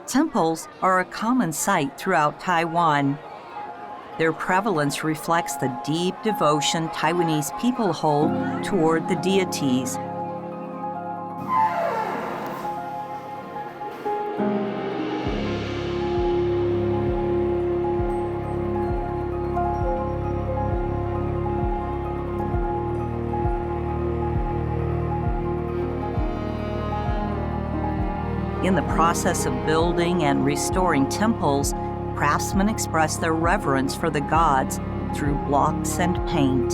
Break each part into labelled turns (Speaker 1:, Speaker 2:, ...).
Speaker 1: Temples are a common sight throughout Taiwan. Their prevalence reflects the deep devotion Taiwanese people hold toward the deities. In the process of building and restoring temples, craftsmen express their reverence for the gods through blocks and paint.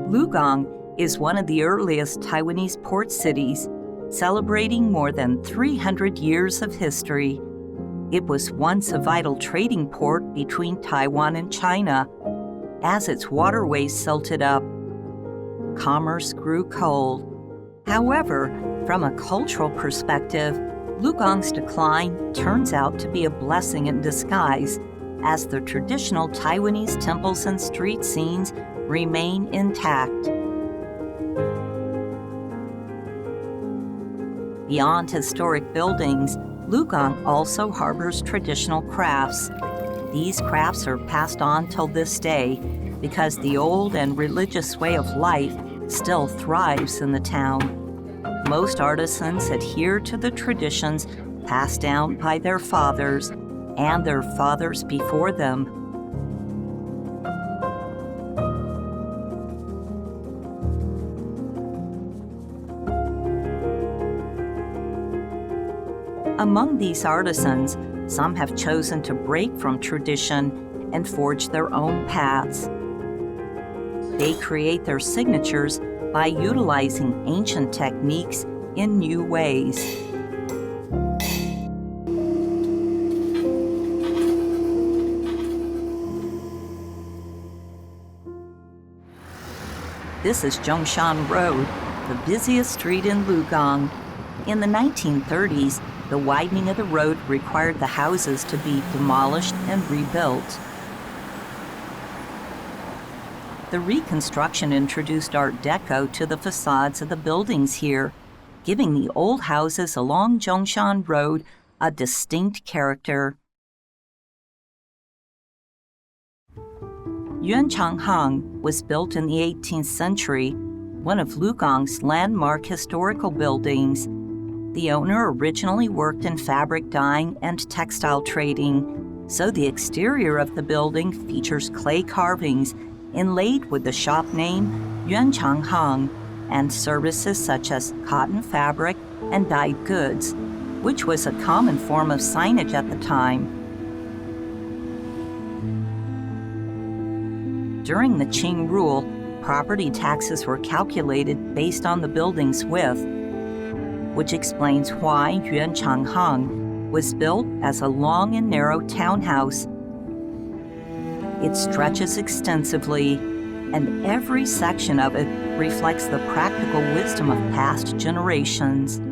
Speaker 1: Lukang is one of the earliest Taiwanese port cities, celebrating more than 300 years of history. It was once a vital trading port between Taiwan and China. As its waterways silted up, commerce grew cold. However, from a cultural perspective, Lukang's decline turns out to be a blessing in disguise, as the traditional Taiwanese temples and street scenes remain intact. Beyond historic buildings, Lukang also harbors traditional crafts. These crafts are passed on till this day because the old and religious way of life still thrives in the town. Most artisans adhere to the traditions passed down by their fathers and their fathers before them. Among these artisans, some have chosen to break from tradition and forge their own paths. They create their signatures by utilizing ancient techniques in new ways. This is Zhongshan Road, the busiest street in Lukang. In the 1930s, the widening of the road required the houses to be demolished and rebuilt. The reconstruction introduced Art Deco to the facades of the buildings here, giving the old houses along Zhongshan Road a distinct character. Yuanchang Hang was built in the 18th century, one of Lukang's landmark historical buildings. The owner originally worked in fabric dyeing and textile trading, so the exterior of the building features clay carvings inlaid with the shop name Yuanchang Hang and services such as cotton fabric and dyed goods, which was a common form of signage at the time. During the Qing rule, property taxes were calculated based on the building's width, which explains why Yuanchang Hang was built as a long and narrow townhouse. It stretches extensively, and every section of it reflects the practical wisdom of past generations.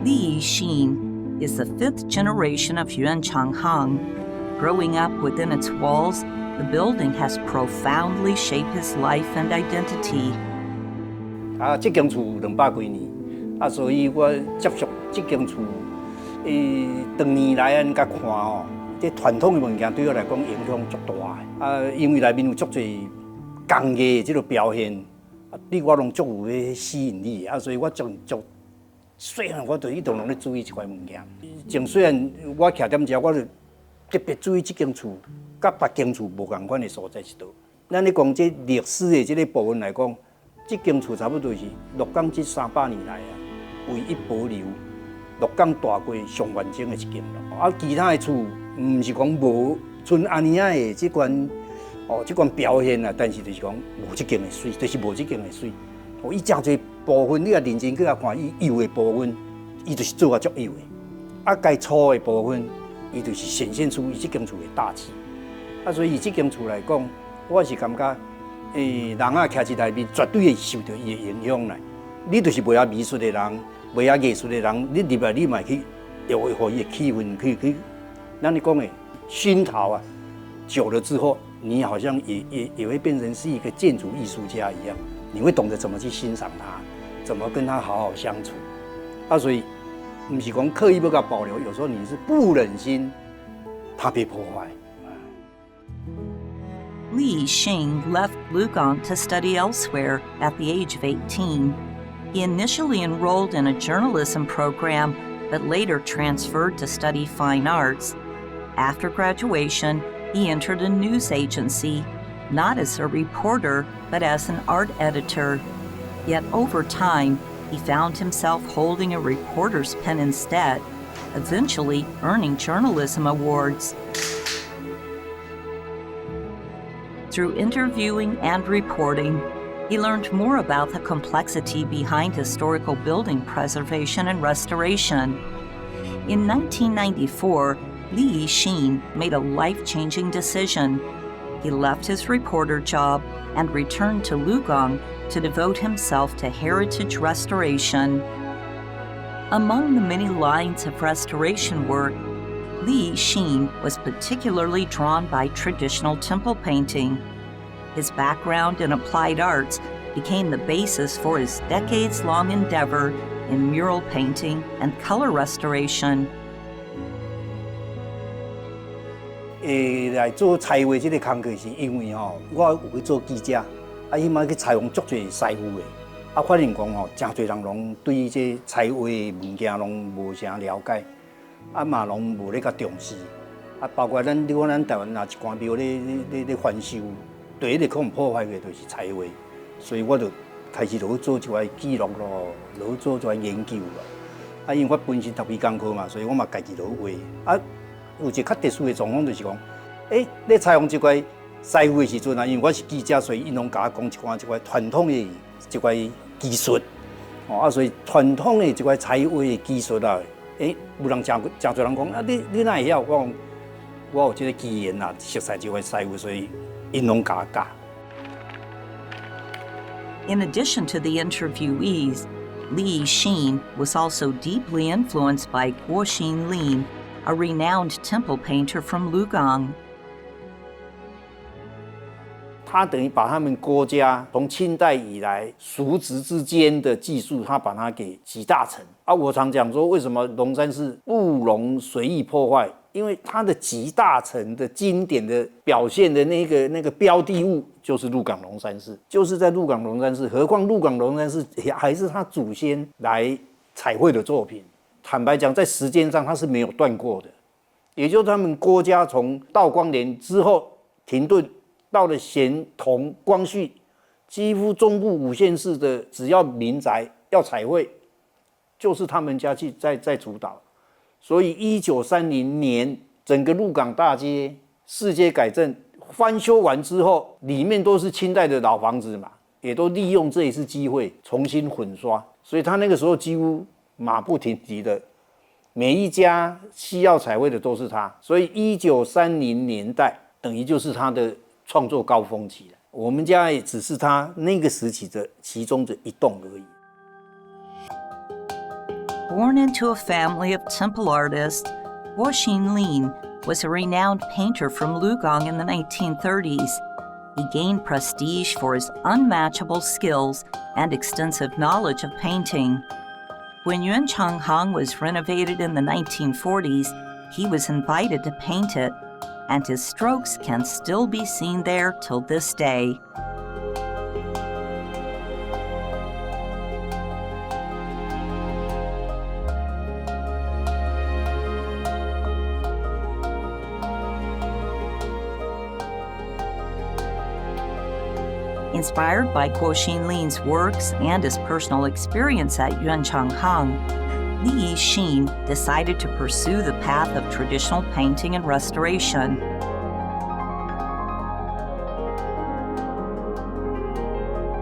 Speaker 1: Yih Shin is the fifth generation of Yuanchang Hang. Growing up within its walls, the building has profoundly shaped his life and identity.
Speaker 2: 这间厝200几年，所以我接触这间厝，长年来甲看哦，这传统的物件对我来讲影响足大的。因为内面有足侪工艺这个表现，对我拢足有迄吸引力。所以我足细汉我就一直拢咧注意这块物件。从虽然我徛踮遮，我就特别注意这间厝，甲别间厝无共款的所在是倒。咱咧讲这历史的这个部分来讲，这间厝差不多是鹿港这300年来唯一保留鹿港大街上完整的一间咯。其他的厝，唔是讲无像安尼啊的这款这款表现但是就是讲无这间的水，就是无这间的水。伊真侪部分，你若认真去看，伊幼的部分，伊就是做足幼的。该粗的部分，伊就是显现出伊这间厝的大气。所以以这间厝来讲，我是感觉人啊，徛在内面，绝对会受到伊的影响啦。你就是袂晓美术的人，袂晓艺术的人，你入来你嘛去，也会互伊的气氛去，咱你讲的熏陶啊，久了之后，你好像也会变成是一个建筑艺术家一样，你会懂得怎么去欣赏它，怎么跟它好好相处。所以，不是讲刻意要给它保留，有时候你是不忍心它被破坏。
Speaker 1: Yih Shin left Lukang to study elsewhere at the age of 18. He initially enrolled in a journalism program, but later transferred to study fine arts. After graduation, he entered a news agency, not as a reporter, but as an art editor. Yet over time, he found himself holding a reporter's pen instead, eventually earning journalism awards. Through interviewing and reporting, he learned more about the complexity behind historical building preservation and restoration. In 1994, Yih Shin made a life-changing decision. He left his reporter job and returned to Lukang to devote himself to heritage restoration. Among the many lines of restoration work, Yih Shin was particularly drawn by traditional temple painting. His background in applied arts became the basis for his decades-long endeavor in mural painting and color restoration.
Speaker 2: 来做采画这个工作，是因为我有去做记者，迄摆去采访足侪师傅的，发现讲真侪人拢对这采画的物件拢无啥了解。嘛拢无咧较重视，包括咱台湾一寡庙咧翻修，第一个可能破坏的就是彩绘，所以我就开始落去做一寡记录咯，落去做一寡研究咯。因为我本身读理工科嘛，所以我嘛家己落去画。有一个较特殊的状况就是讲，咧采访这块师傅的时阵因为我是记者，所以因拢甲我讲一寡传统的一寡技术，所以传统的这块彩绘的技术有人真侪人讲你哪会晓？我有这个机缘熟悉这块师傅，所以因拢甲我教。
Speaker 1: In addition to the interviewees, Yih Shin was also deeply influenced by Yih Shin, a renowned temple painter from Lukang.
Speaker 2: 他等于把他们国家从清代以来叔侄之间的技术，他把它给集大成。我常讲说，为什么龙山寺不容随意破坏？因为它的集大成的经典的表现的那个标的物，就是鹿港龙山寺，就是在鹿港龙山寺。何况鹿港龙山寺还是他祖先来彩绘的作品。坦白讲，在时间上它是没有断过的，也就是他们国家从道光年之后停顿。到了咸同光绪，几乎中部五县市的只要民宅要彩绘，就是他们家去在主导。所以1930年，整个鹿港大街市街改正翻修完之后，里面都是清代的老房子嘛，也都利用这一次机会重新混刷。所以他那个时候几乎马不停蹄的，每一家需要彩绘的都是他。所以1930年代等于就是他的创作高峰期了，我们家也只是他那个时期的其中的一栋而已。
Speaker 1: Born into a family of temple artists, Yih Shin was a renowned painter from Lukang in the 1930s. He gained prestige for his unmatchable skills and extensive knowledge of painting. When Yuanchang was renovated in the 1940s, he was invited to paint it, and his strokes can still be seen there till this day. Inspired by Yih Shin's works and his personal experience at Yuanchang, Yih Shin decided to pursue the path of traditional painting and restoration.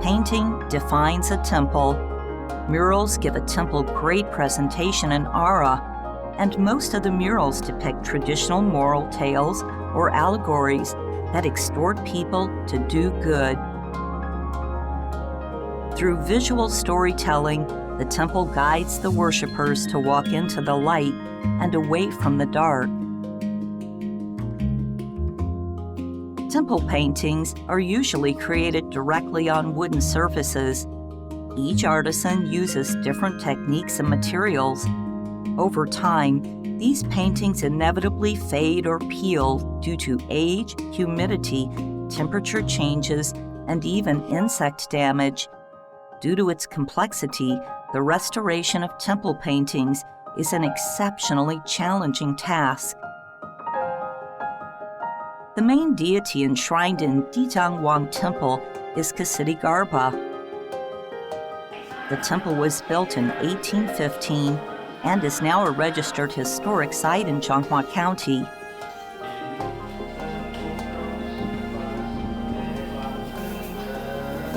Speaker 1: Painting defines a temple. Murals give a temple great presentation and aura, and most of the murals depict traditional moral tales or allegories that exhort people to do good. Through visual storytelling, the temple guides the worshipers to walk into the light and away from the dark. Temple paintings are usually created directly on wooden surfaces. Each artisan uses different techniques and materials. Over time, these paintings inevitably fade or peel due to age, humidity, temperature changes, and even insect damage. Due to its complexity, the restoration of temple paintings is an exceptionally challenging task. The main deity enshrined in Dijangwang Temple is Ksitigarbha. The temple was built in 1815 and is now a registered historic site in Changhua County.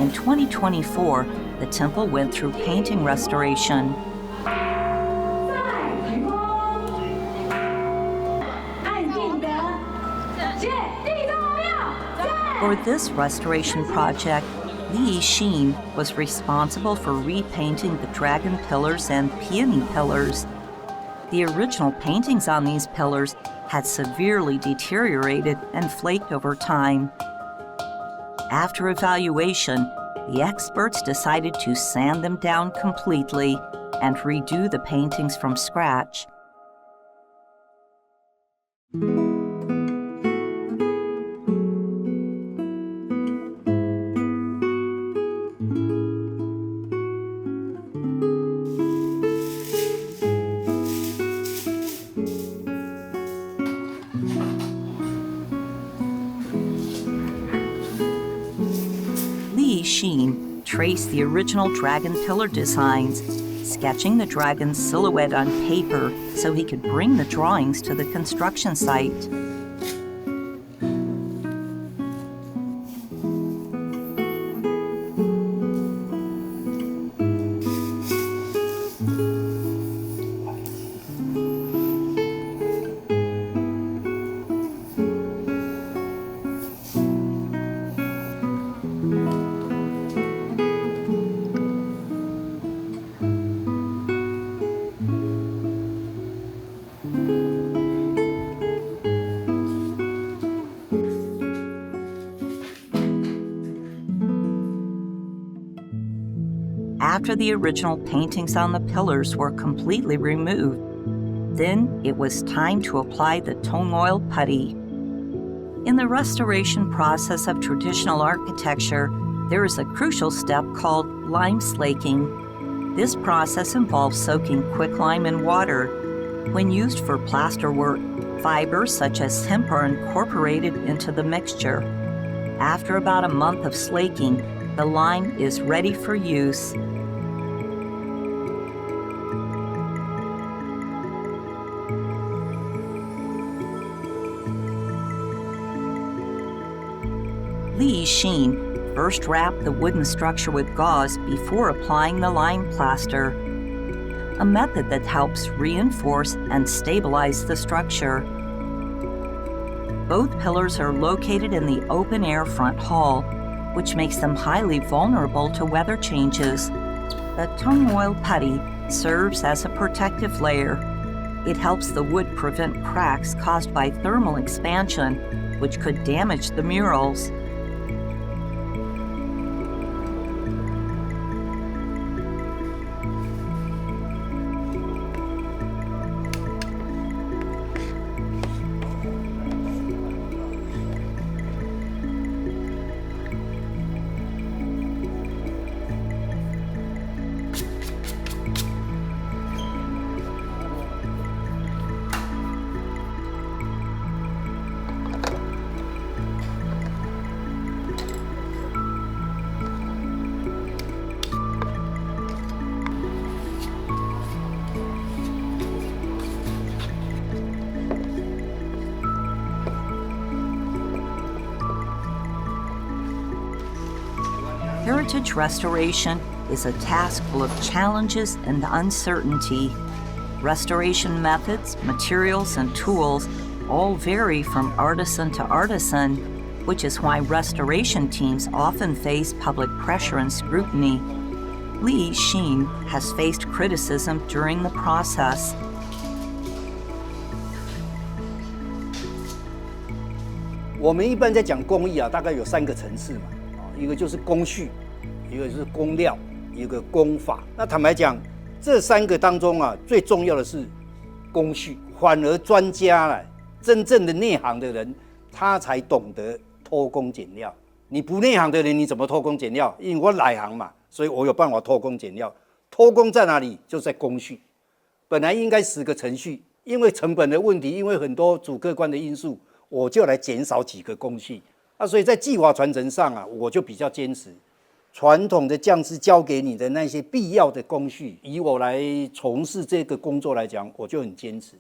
Speaker 1: In 2024, the temple went through painting restoration. For this restoration project, Yih Shin was responsible for repainting the dragon pillars and peony pillars. The original paintings on these pillars had severely deteriorated and flaked over time. After evaluation, the experts decided to sand them down completely and redo the paintings from scratch. Yih Shin traced the original dragon pillar designs, sketching the dragon's silhouette on paper so he could bring the drawings to the construction site. After the original paintings on the pillars were completely removed, then it was time to apply the tung oil putty. In the restoration process of traditional architecture, there is a crucial step called lime slaking. This process involves soaking quicklime in water. When used for plasterwork, fibers such as hemp are incorporated into the mixture. After about a month of slaking, the lime is ready for use. Yih Shin first wrapped the wooden structure with gauze before applying the lime plaster, a method that helps reinforce and stabilize the structure. Both pillars are located in the open-air front hall, which makes them highly vulnerable to weather changes. The tung oil putty serves as a protective layer. It helps the wood prevent cracks caused by thermal expansion, which could damage the murals. Heritage restoration is a task full of challenges and uncertainty. Restoration methods, materials, and tools all vary from artisan to artisan, which is why restoration teams often face public pressure and scrutiny. Yih Shin has faced criticism during the process.
Speaker 2: "我们一般在讲工艺啊，大概有3个层次嘛，一个就是工序，一个就是工料，一个工法。那坦白讲，这3个当中啊，最重要的是工序，反而专家啦，真正的内行的人，他才懂得偷工减料。你不内行的人，你怎么偷工减料？因为我内行嘛，所以我有办法偷工减料。偷工在哪里？就在工序。本来应该10个程序，因为成本的问题，因为很多主客观的因素。我就来减少几个工序所以在技法传承上啊，我就比较坚持传统的匠师教给你的那些必要的工序。以我来从事这个工作来讲，我就很坚持，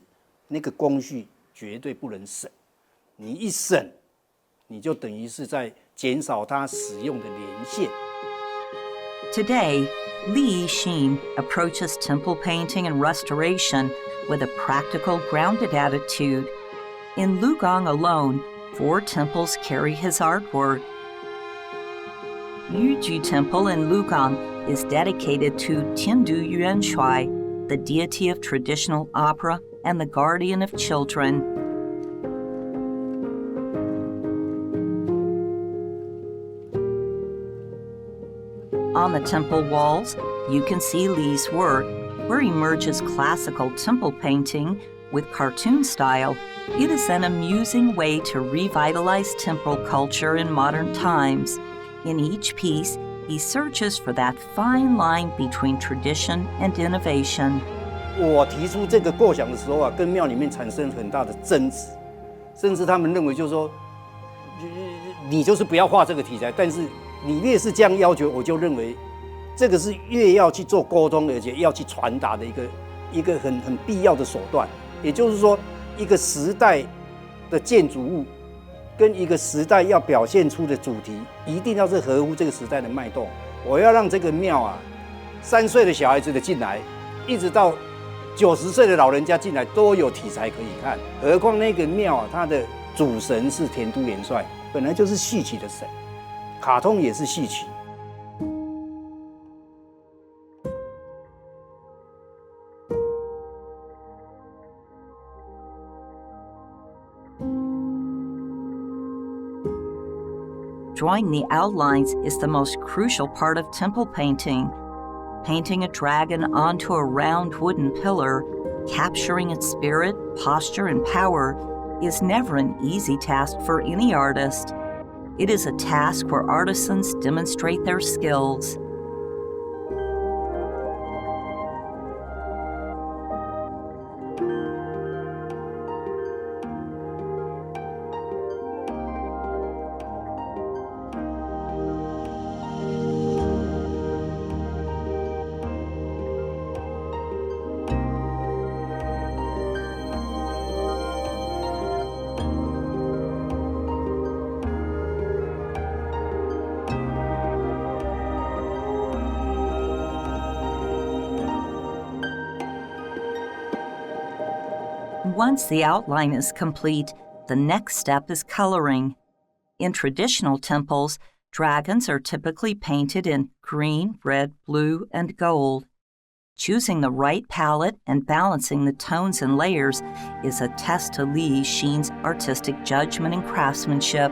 Speaker 2: 那个工序绝对不能省。你一省，你就等于是在减少它使用的年限。
Speaker 1: Today, Yih Shin approaches temple painting and restoration with a practical, grounded attitude. In Lukang alone, 4 temples carry his artwork. Yih Temple in Lukang is dedicated to Tiandu Yuanshui, the deity of traditional opera and the guardian of children. On the temple walls, you can see Li's work, where he merges classical temple painting with cartoon style. It is an amusing way to revitalize temple culture in modern times. In each piece, he searches for that fine line between tradition and innovation.
Speaker 2: 我提出这个构想的时候啊，跟庙里面产生很大的争执，甚至他们认为就是说，你就是不要画这个题材，但是你越是这样要求，我就认为这个是越要去做沟通，而且要去传达的一个很必要的手段。也就是说，一个时代的建筑物跟一个时代要表现出的主题，一定要是合乎这个时代的脉动。我要让这个庙啊，3岁的小孩子的进来，一直到90岁的老人家进来都有题材可以看。何况那个庙啊，它的主神是田都元帅，本来就是戏曲的神，卡通也是戏曲。
Speaker 1: Drawing the outlines is the most crucial part of temple painting. Painting a dragon onto a round wooden pillar, capturing its spirit, posture, and power, is never an easy task for any artist. It is a task where artisans demonstrate their skills. Once the outline is complete, the next step is coloring. In traditional temples, dragons are typically painted in green, red, blue, and gold. Choosing the right palette and balancing the tones and layers is a test to Yih Shin's artistic judgment and craftsmanship.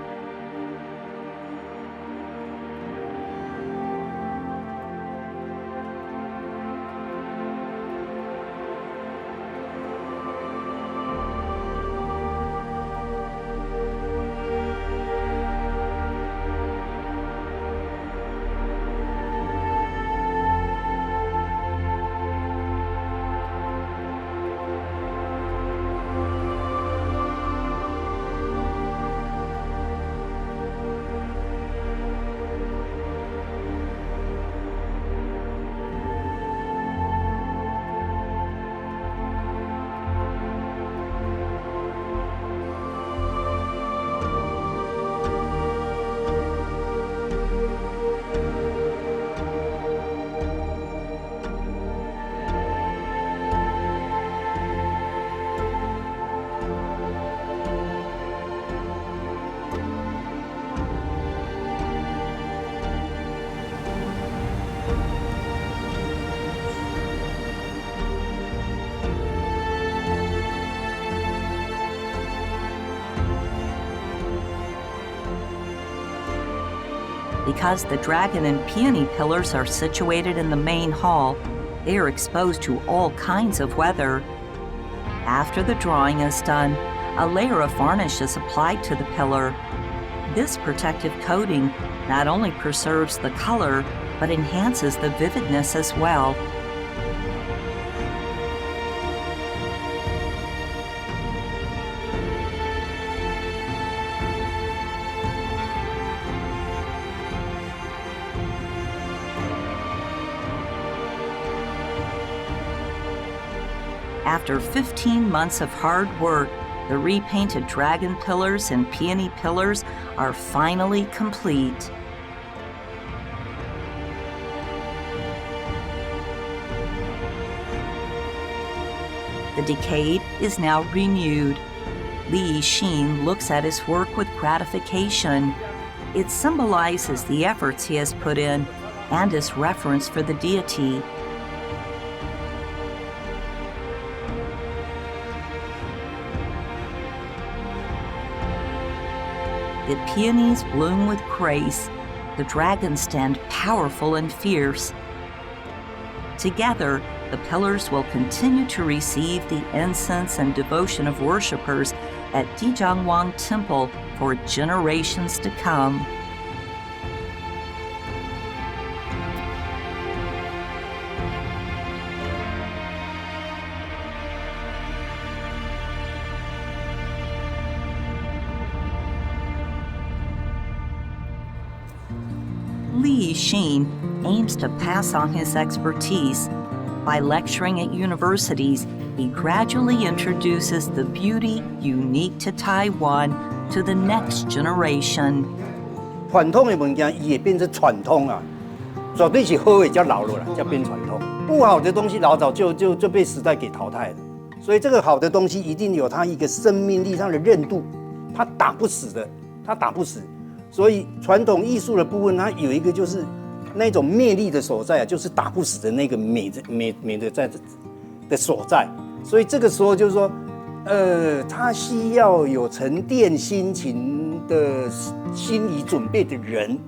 Speaker 1: Because the dragon and peony pillars are situated in the main hall, they are exposed to all kinds of weather. After the drawing is done, a layer of varnish is applied to the pillar. This protective coating not only preserves the color, but enhances the vividness as well. After 15 months of hard work, the repainted dragon pillars and peony pillars are finally complete. The decade is now renewed. Yih Shin looks at his work with gratification. It symbolizes the efforts he has put in and his reverence for the deity. The peonies bloom with grace. The dragons stand powerful and fierce. Together, the pillars will continue to receive the incense and devotion of worshippers at Dijiangwang Temple for generations to come. Yih Shin aims to pass on his expertise. By lecturing at universities, he gradually introduces the beauty unique to Taiwan to the next generation.
Speaker 2: 传统的物件，伊会变成传统啊，绝对是好的才老了啦，才变传统。不好的东西老早就被时代给淘汰了。所以这个好的东西一定有它一个生命力上的韧度，它打不死的，它打不死。所以传统艺术的部分，它有一个就是那种魅力的所在啊，就是打不死的那个美的在的所在。所以这个时候就是说，它需要有沉淀心情的心理准备的人，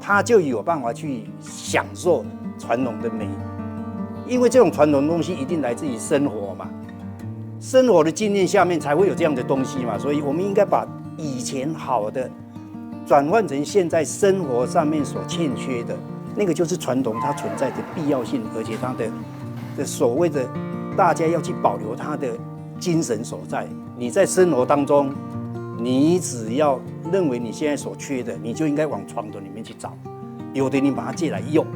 Speaker 2: 他就有办法去享受传统的美，因为这种传统的东西一定来自于生活嘛，生活的经验下面才会有这样的东西嘛，所以我们应该把以前好的转换成现在生活上面所欠缺的，那个就是传统它存在的必要性，而且它的所谓的大家要去保留它的精神所在。你在生活当中，你只要认为你现在所缺的，你就应该往传统里面去找，有的你把它借来用，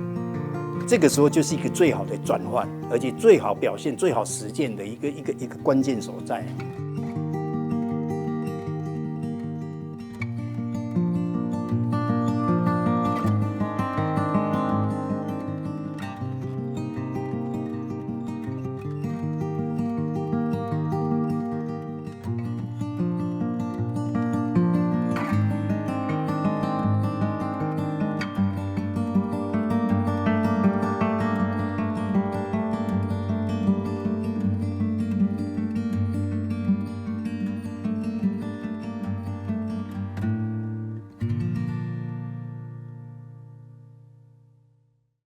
Speaker 2: 这个时候就是一个最好的转换，而且最好表现、最好实践的一个关键所在。